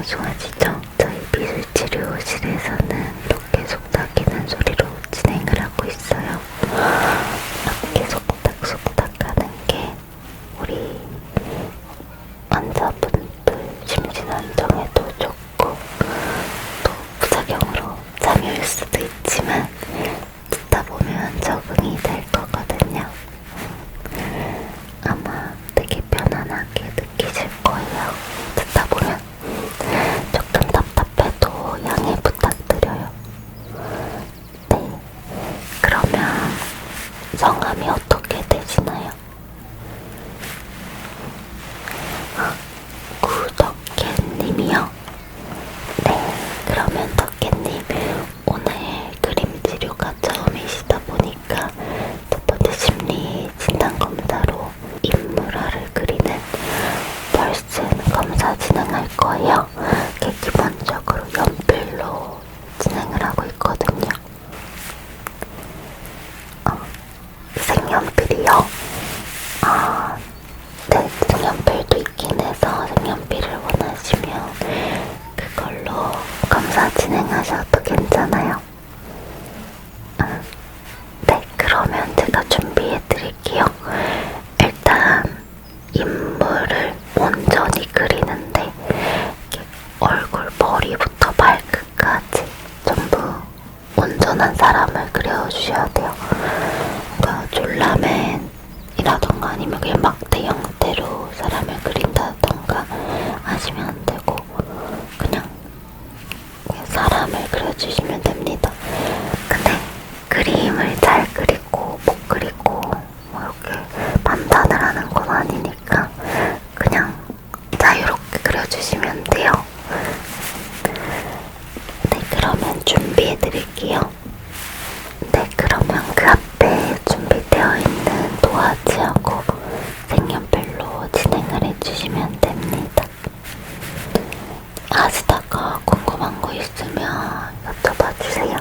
좋아지죠? 저희 미술치료실에서는 이렇게 속닥이는 소리로 진행을 하고 있어요. 이렇게 속닥속닥 하는 게 우리 환자분들 심신 안정에도 좋고 또 부작용으로 잠이 올 수도 있지만 듣다 보면 적응이 될 거거든요. 아마 되게 편안하게 느끼실 거예요. 듣다 보면 조금 답답해도 양해 부탁드려요. 네, 그러면 성함이 어떻게 되시나요? 구덕캣님이요? 네, 그러면 덕캣님 오늘 그림 치료가 처음이시다 보니까 첫 번째 심리 진단 검사로 인물화를 그리는 벌슨 검사 진행할 거예요. 기본적으로 연필로 진행을 하고 있거든요. 색연필이요? 네, 색연필도 있긴 해서 색연필을 원하시면 그걸로 검사 진행하셔도 괜찮아요. 네, 그러면 제가 준비해드릴게요. 일단 인물을 온전히 그리는데 얼굴, 머리부터 발끝까지 전부 온전한 사람을 그려주셔야 돼요. 그러니까 졸라맨이라던가 아니면 그냥 막대 형태로 사람을 그린다던가 하시면 안 되고 그냥 사람을 그려주시면 됩니다. 근데 그림을 잘 그리고 못 그리고 뭐 이렇게 판단을 하는 건 아니니까 그냥 자유롭게 그려주시면 돼요. 네, 그러면 준비해드릴게요. 네, 그러면 그 앞에 준비되어 있는 도화지하고 색연필로 진행을 해주시면 됩니다. 하시다가 궁금한 거 있으면 여쭤봐 주세요.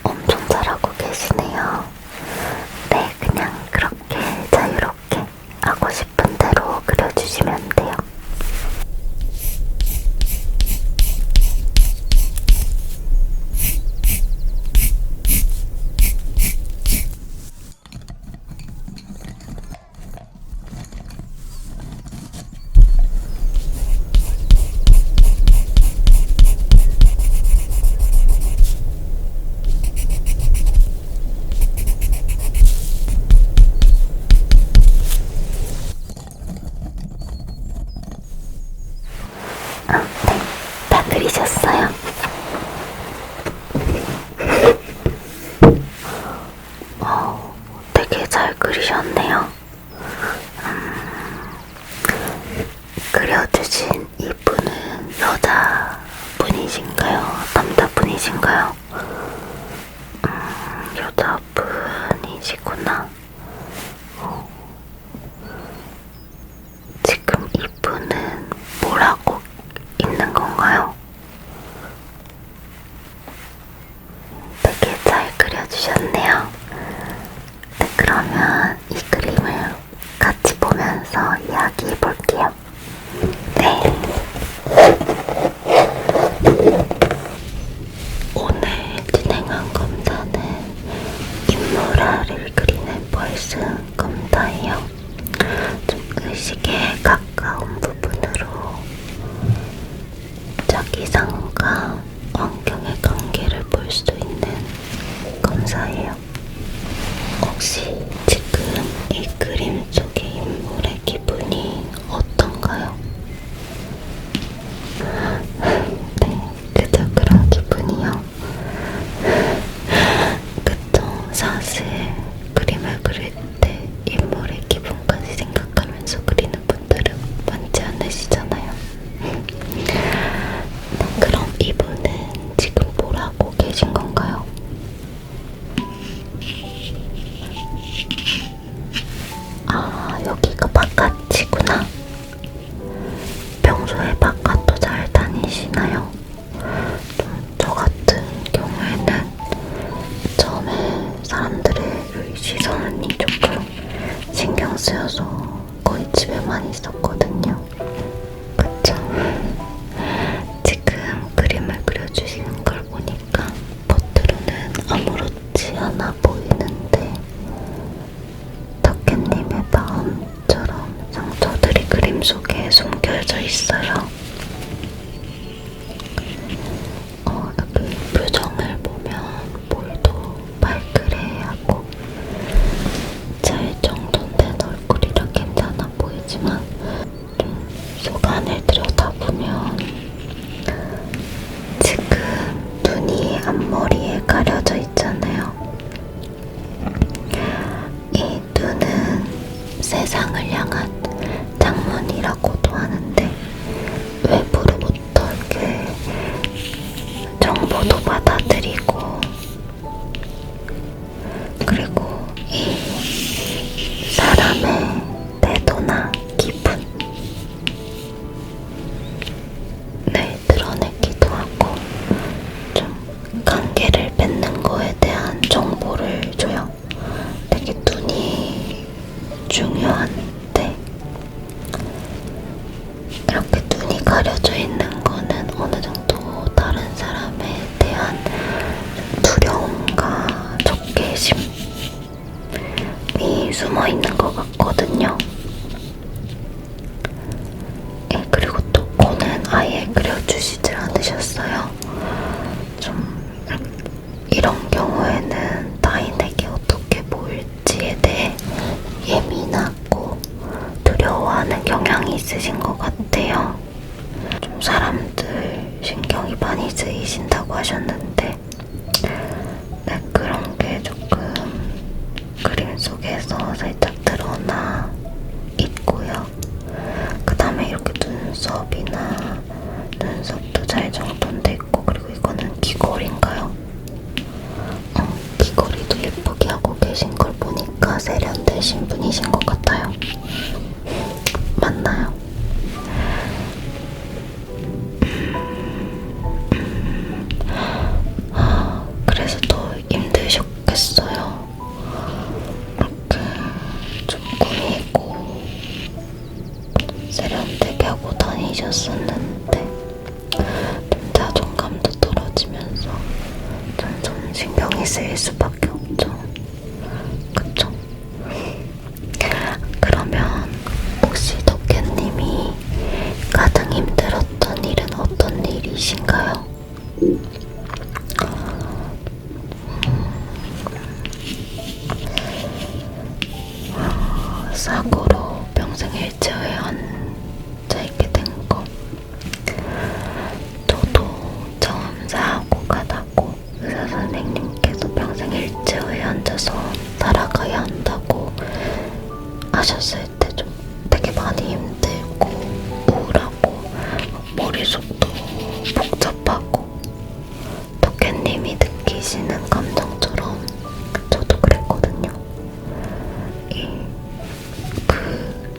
엄청 잘하고 계시네요. 네, 그냥 그렇게 자유롭게 하고 싶은 대로 그려주시면 돼요. 네, 다 그리셨어요? 되게 잘 그리셨네요. 그려주신 이분은 여자분이신가요? 남자분이신가요? 여자분이시구나. 지금 이분은 뭘 하고 있는 건가요? 되게 잘 그려주셨네요. 네, 그러면 이 그림을 같이 보면서 이야기해 볼게요. 네. 오늘 진행한 검사는 인물화를 그리는 가까운 부분으로 자기상과 환경의 관계를 볼 수 있는 검사예요. 혹시 지금 이 그림 속의 인물의 기분이 어떤가요? 네, 그저 그런 기분이요. 그쵸, 사실 그림을 그릴 때 인물의 기분까지 생각하면서 그리는 분들은 많지 않으시잖아요. 네, 그럼 이분은 지금 뭘 하고 계신 건가요? 아, 여기가 바깥이구나. 평소에 바깥도 잘 다니시나요? 저 같은 경우에는 처음에 사람들의 시선이 조금 신경 쓰여서 거의 집에만 있었거든요. 그쵸? 지금 그림을 그려주시는 걸 보니까 겉으로는 아무렇지 않아 보이는데 덕혜님의 마음처럼 상처들이 그림 속에 숨겨져 있어요. 여기 표정을 보면 볼도 발그레하고 잘 정돈된 얼굴이라 괜찮아 보이지만 좀 속안을 들여다보면 지금 눈이 앞머리에 가려져 있잖아요. 이 눈은 세상을 향한 창문이라고도 하는데 외부로부터 이렇게 정보도 받아들이고 그리고 이 사람의 태도나 기분을 드러내기도 하고 좀 관계를 맺는 거에 대한 정보를 줘요. 되게 눈이 중요한데 이렇게 눈이 가려져 있는 거는 어느 정도 다른 사람에 대한 두려움과 적개심이 숨어 있는 것 같거든요. 그리고 또 코는 아예 그려주시질 않으셨어요. 좀 이런 경우에는 타인에게 어떻게 보일지에 대해 예민하고 두려워하는 경향이 있으신 것 같아요. 좀 사람들 신경이 많이 쓰이신다고 하셨는데 네, 그런 게 조금 그림 속에서 살짝 드러나 있고요. 그 다음에 이렇게 눈썹도 잘 정돈돼 있고 그리고 이거는 귀걸이인가요? 귀걸이도 예쁘게 하고 계신 걸 보니까 세련되신 분이신 것 같아요. 맞나요? 그래서 더 힘드셨겠어요. 이렇게 좀 꾸미고 세련되게 하고 다니셨었는데 좀 자존감도 떨어지면서 점점 신경이 쓰일 수밖에 없죠. 그쵸? 그러면 혹시 덕혜님이 가장 힘들었던 일은 어떤 일이신가요? 사고로 평생 일체어에 앉아있게 된 거. 저도 처음 사고가 나고 의사 선생님께서 평생 일체어에 앉아서 살아가야 한다고 하셨을 때 좀 되게 많이 힘들고 우울하고 머릿속도 복잡하고 덕혜님이 느끼시는 감정처럼 저도 그랬거든요.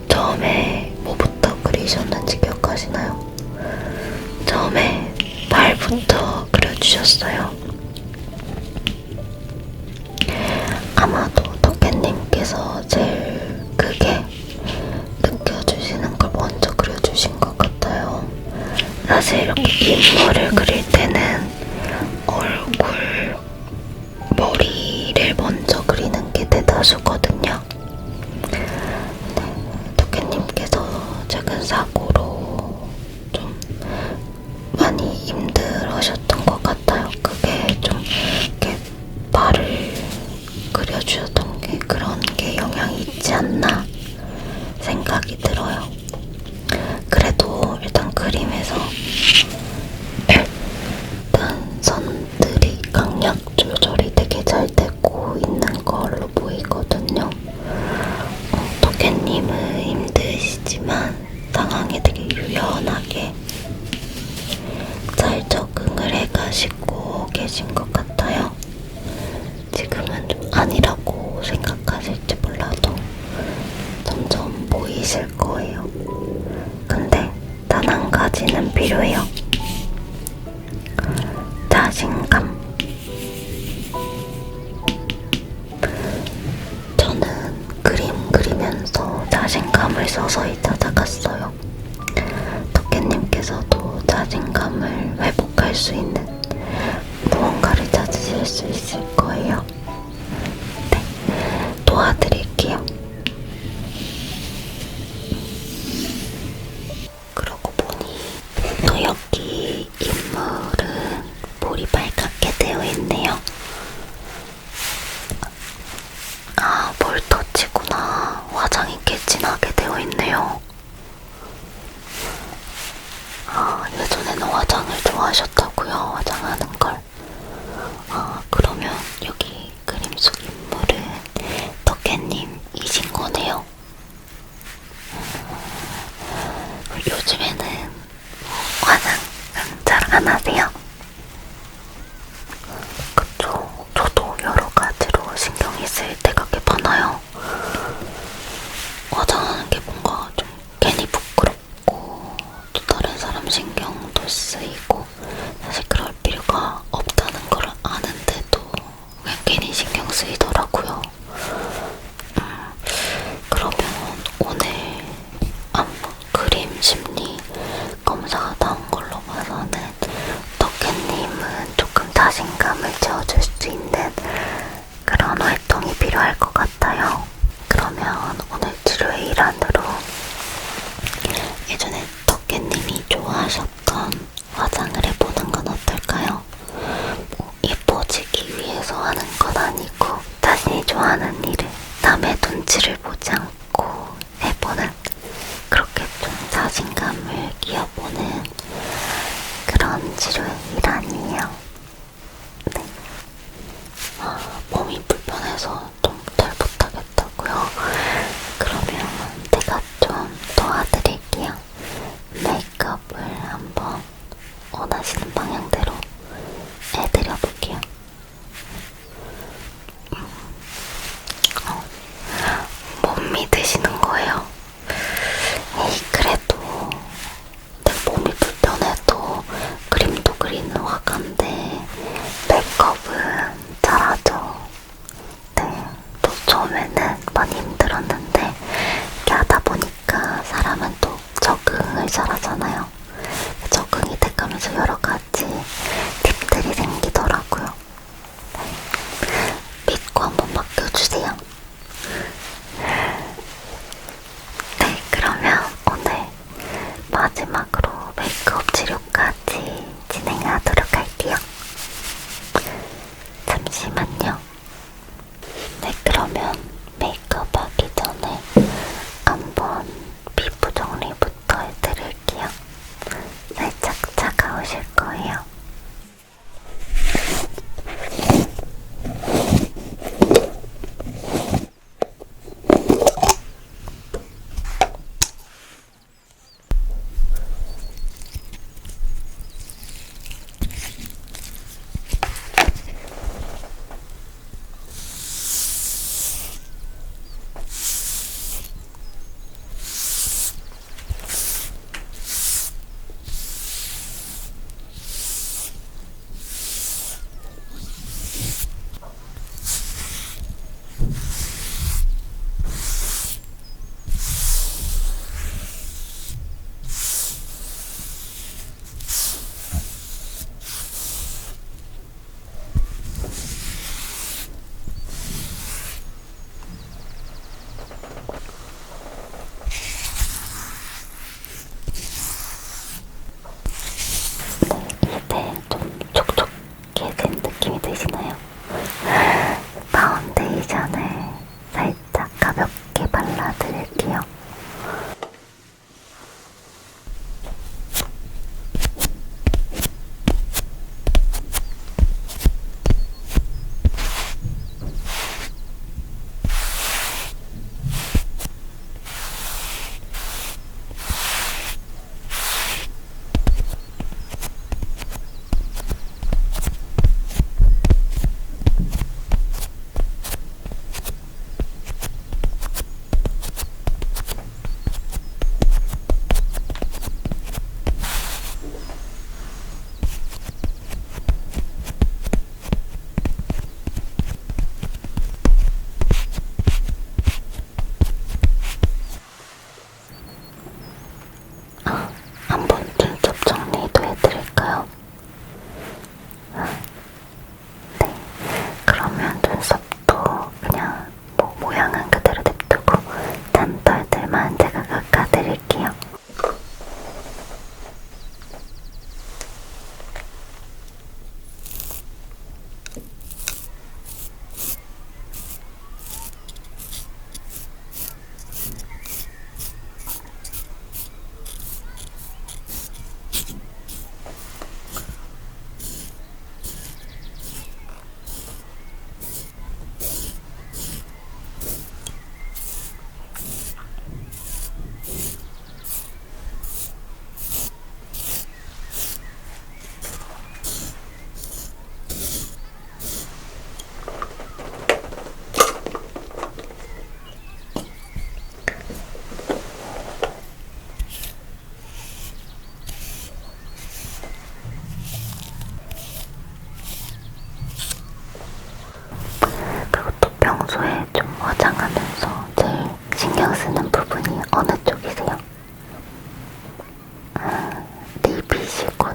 처음에 뭐부터 그리셨는지 기억하시나요? 처음에 발부터 그려주셨어요. 아마도 덕혜님께서 제일 크게 느껴주시는 걸 먼저 그려주신 것 같아요. 사실 이렇게 인물을 그릴 때는 얼굴, 머리를 먼저 그리는 게 대다수거든요. 덕혜님께서 제가 가지는 필요해요. 자신감. 저는 그림 그리면서 자신감을 서서히 찾아갔어요. 덕혜님께서도 자신감을 회복할 수 있는 무언가를 찾으실 수 있을 거예요. 네, 도와드릴게요. 그러고 보니 또 여기 인물은 볼이 빨갛게 되어 있네요. 아, 볼터치구나. 화장이 꽤 진하게 되어 있네요. 아, 예전에는 화장을 좋아하셨다고요? 화장하는 걸. 아, 그러면 여기 그림 속 인물은 덕혜님이신 거네요. 요즘에는 화장 잘 안 하세요? 그쵸. 저도 여러 가지로 신경이 쓰일 때가 꽤 많아요. 화장하는 게 뭔가 좀 괜히 부끄럽고 또 다른 사람 신경도 쓰이고 사실 그럴 필요가 없다는 걸 아는데도 왜 괜히 신경 쓰이더라고요. 그러면 오늘 한번 그림 심리 검사가 나온 걸로 봐서는 덕혜님은 조금 자신감을 채워줄 수 있는 그런 활동이 필요할 것 같아요. 그러면 오늘 치료의 일환으로 예전에 덕혜님이 좋아하셨던 화장을 해보는 건 어떨까요? 뭐 예뻐지기 위해서 하는 건 아니고 자신이 좋아하는 일을 남의 눈치를 보지 않고 해보는, 그렇게 좀 자신감을 키워보는 그런 치료의 일환이에요. 네. 아, 몸이 불편해서 좀 잘 못하겠다고요? 그러면 제가 좀 도와드릴게요. 메이크업을 한번 원하시는 방향대로 해드려볼게요. 못 믿으시는 거예요. 에이, 그래도 내 몸이 불편해도 그림도 그리는 화가인데 메이크업은 잘하죠. 네, 또 처음에는 많이 힘들었는데 이렇게 하다 보니까 사람은 또 적응을 잘하잖아요. 적응이 돼가면서 여러 가지 팁들이 생기더라고요. 네, 믿고 한번 맡겨주세요. 네, 그러면 오늘 마지막으로 메이크업 치료까지 진행하도록 할게요. 잠시만요. 네, 그러면 메이크업 하기 전에 한번 피부 정리부터 해드릴게요. 살짝 차가우실 거예요.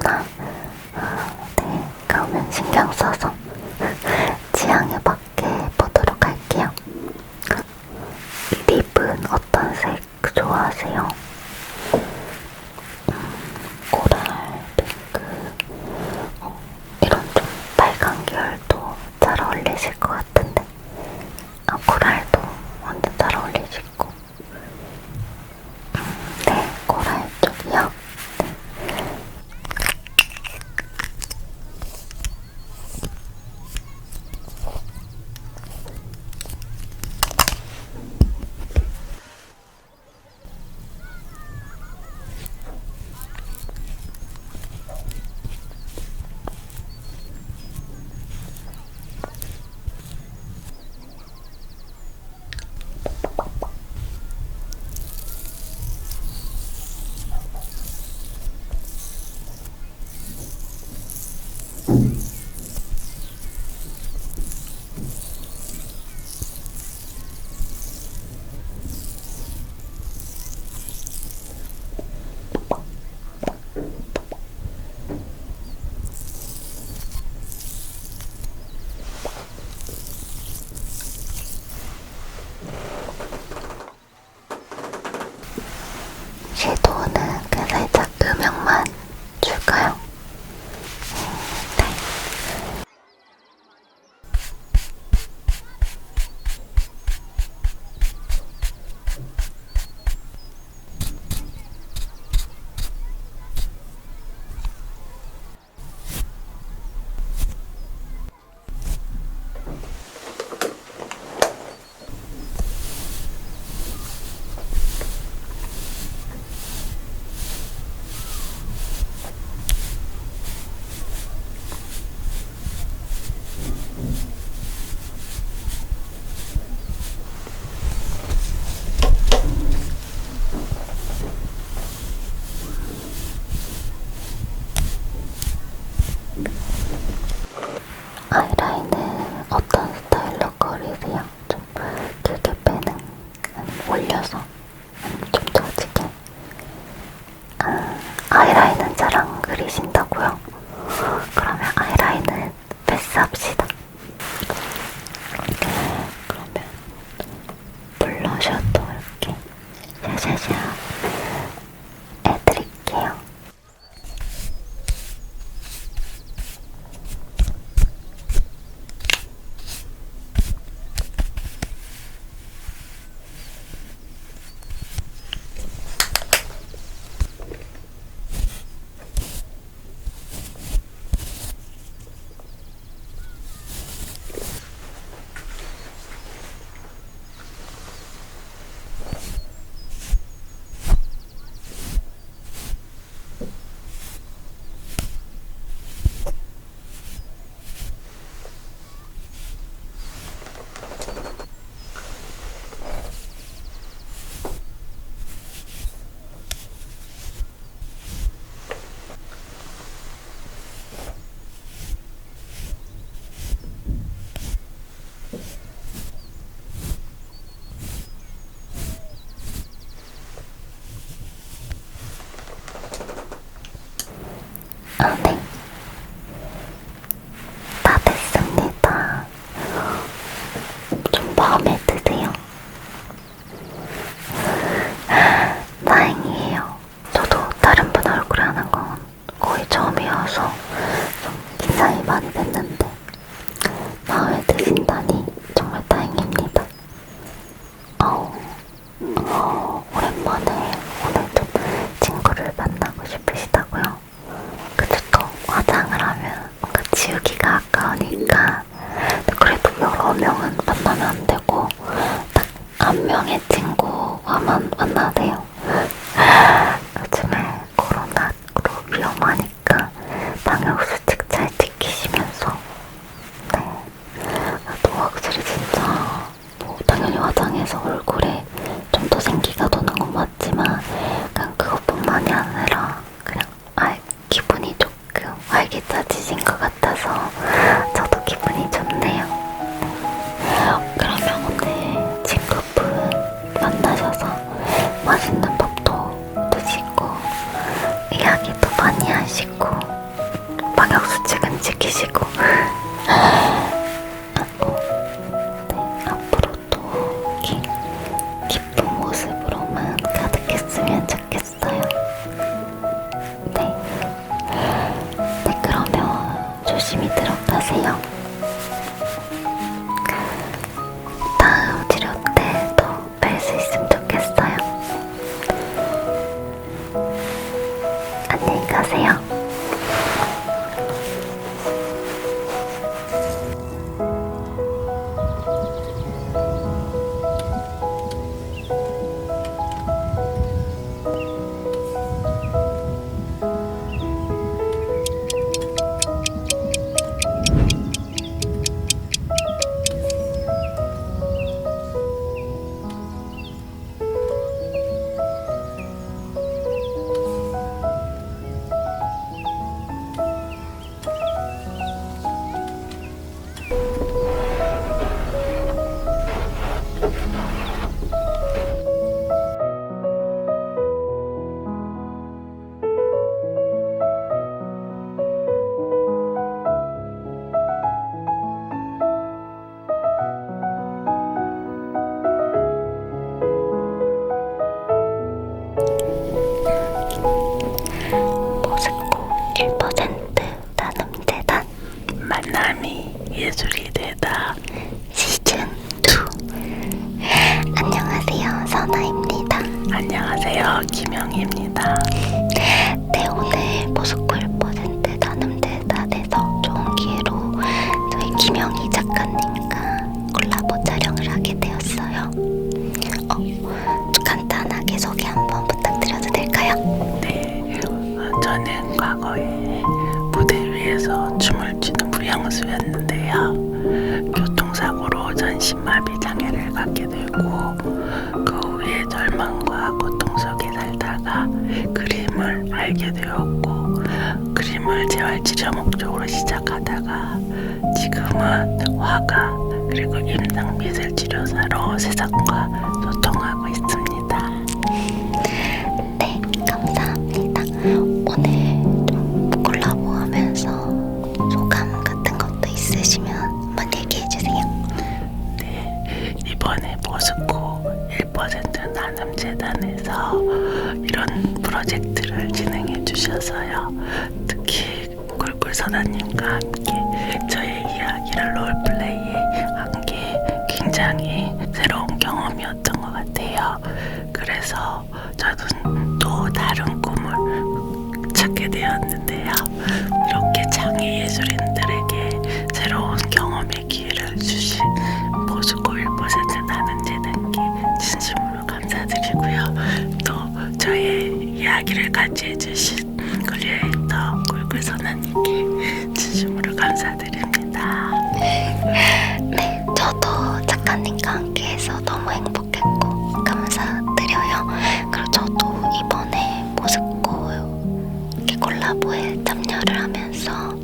하시는구나. 네, 그러면 신경 써서 취향에 맞게 보도록 할게요. 립은 어떤 색 좋아하세요? 코랄, 핑크, 이런 좀 빨간 계열도 잘 어울리실 것 같은데. 코랄도 완전 잘 어울리실 거. 네, 코랄 쪽이요. 섀도우는 그냥 살짝 음영만 줄까요? 네. 아이라인은 어떤 스타일로 그리세요? 좀 길게 빼는? 아니면 올려서? 아니면 좀 처지게? 아이라인은 잘 안 그리신다고요? 그러면 아이라인은 패스합시다. 그러면 블러셔도 이렇게 샤샤샤 해드릴게요. 네. 다 됐습니다. 좀 마음에 드세요? 다행이에요. 저도 다른 분 얼굴에 하는 건 거의 처음이어서 좀 긴장이 많이 됐는데 마음에 드신다니 정말 다행입니다. 오랜만에 오늘 좀 친구를 만나고 싶으시다고요? 그쵸, 또 같고요. 다음 치료 때도 뵐 수 있으면 좋겠어요. 안녕히 가세요. 모스코 1% 나눔재단 만남이 예술이 되다 시즌2. 안녕하세요, 선아입니다. 안녕하세요, 김영희입니다. 네, 오늘 모스코 1% 나눔재단에서 좋은 기회로 저희 김영희 작가님과 콜라보 촬영을 하게 되었어요. 간단하게 소개 한번 부탁드려도 될까요? 네, 저는 과거에 무대 위에서 춤을 추는 무용수였는데요. 교통사고로 전신마비 장애를 갖게 되고 그 후에 절망과 고통 속에 살다가 그림을 알게 되었고 그림을 재활치료 목적으로 시작하다가 지금은 화가 그리고 임상미술치료사로 세상과 소통하고 있습니다. 네, 감사합니다. 오늘 좀 콜라보하면서 소감 같은 것도 있으시면 한번 얘기해주세요. 네, 이번에 모스코 1% 나눔재단에서 이런 프로젝트를 진행해 주셔서요. 특히 꿀꿀선아님과 함께 저의 이야기를 롤플레이에 한 게 굉장히 새로운 경험이었던 것 같아요. 그래서 저는 또 다른 꿈을 찾게 되었는데요. 이렇게 장애 예술인들에게 새로운 경험의 기회를 주신 모스코 1% 나눔재단께 진심으로 감사드리고요. 또 저의 이야기를 같이 해주신 클리에이터 꿀꿀선아님께 진심으로 감사드립니다. 네, 저도 작가님과 함께해서 너무 행복했고 감사드려요. 그리고 저도 이번에 모스코 이렇게 콜라보에 참여를 하면서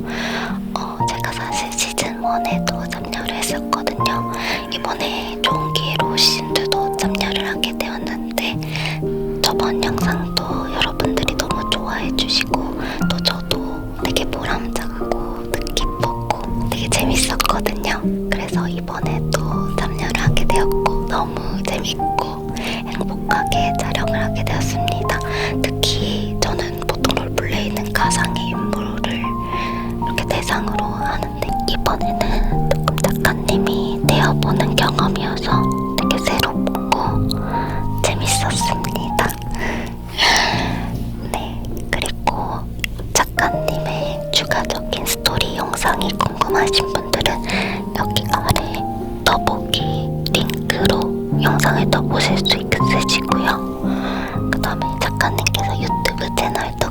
제가 사실 시즌1에도 참여를 했었거든요. 이번에 좋은 기회로 시즌2도 참여를 하게 되었는데 저번 영상도 여러분들이 너무 좋아해 주시고 또 저도 되게 보람차고 뜻깊었고 되게 재밌었거든요. 그래서 이번에 또 참여를 하게 되었고 너무 재밌고 행복하게 촬영을 하게 되었습니다. 특히 저는 보통 롤플레이는 가상의 인물을 이렇게 대상으로 하는데 이번에는 조금 작가님이 되어보는 경험이어서 되게 새롭고 재밌었습니다. 네, 그리고 작가님의 추가적인 스토리 영상이 궁금하신 분들은 여기 아래 더보기 링크로 영상을 더 보실 수 있으시고요. 그 다음에 작가님께서 유튜브 채널도